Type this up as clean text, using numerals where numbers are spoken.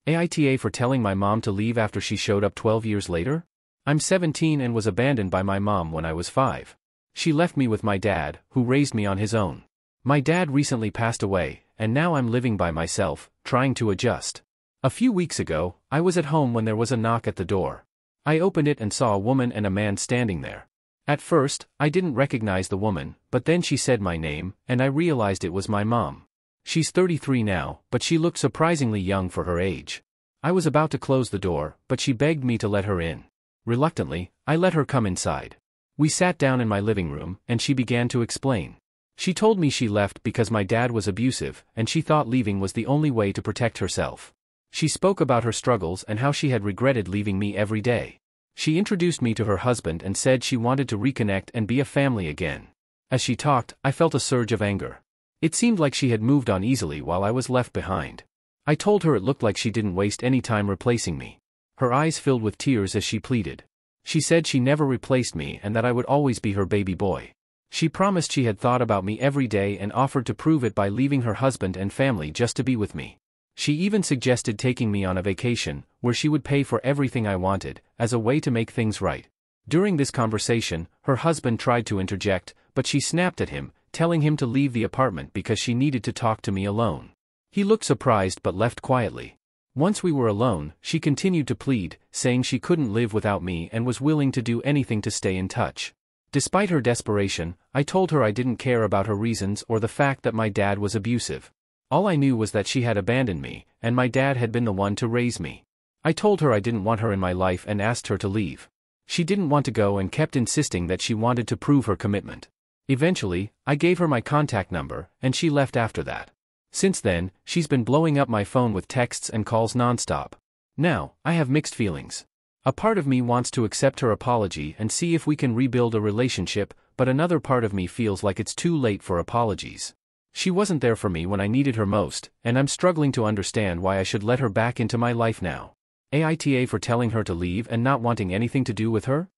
AITA for telling my mom to leave after she showed up 12 years later? I'm 17 and was abandoned by my mom when I was 5. She left me with my dad, who raised me on his own. My dad recently passed away, and now I'm living by myself, trying to adjust. A few weeks ago, I was at home when there was a knock at the door. I opened it and saw a woman and a man standing there. At first, I didn't recognize the woman, but then she said my name, and I realized it was my mom. She's 33 now, but she looked surprisingly young for her age. I was about to close the door, but she begged me to let her in. Reluctantly, I let her come inside. We sat down in my living room, and she began to explain. She told me she left because my dad was abusive, and she thought leaving was the only way to protect herself. She spoke about her struggles and how she had regretted leaving me every day. She introduced me to her husband and said she wanted to reconnect and be a family again. As she talked, I felt a surge of anger. It seemed like she had moved on easily while I was left behind. I told her it looked like she didn't waste any time replacing me. Her eyes filled with tears as she pleaded. She said she never replaced me and that I would always be her baby boy. She promised she had thought about me every day and offered to prove it by leaving her husband and family just to be with me. She even suggested taking me on a vacation, where she would pay for everything I wanted, as a way to make things right. During this conversation, her husband tried to interject, but she snapped at him, telling him to leave the apartment because she needed to talk to me alone. He looked surprised but left quietly. Once we were alone, she continued to plead, saying she couldn't live without me and was willing to do anything to stay in touch. Despite her desperation, I told her I didn't care about her reasons or the fact that my dad was abusive. All I knew was that she had abandoned me, and my dad had been the one to raise me. I told her I didn't want her in my life and asked her to leave. She didn't want to go and kept insisting that she wanted to prove her commitment. Eventually, I gave her my contact number, and she left after that. Since then, she's been blowing up my phone with texts and calls nonstop. Now, I have mixed feelings. A part of me wants to accept her apology and see if we can rebuild a relationship, but another part of me feels like it's too late for apologies. She wasn't there for me when I needed her most, and I'm struggling to understand why I should let her back into my life now. AITA for telling her to leave and not wanting anything to do with her?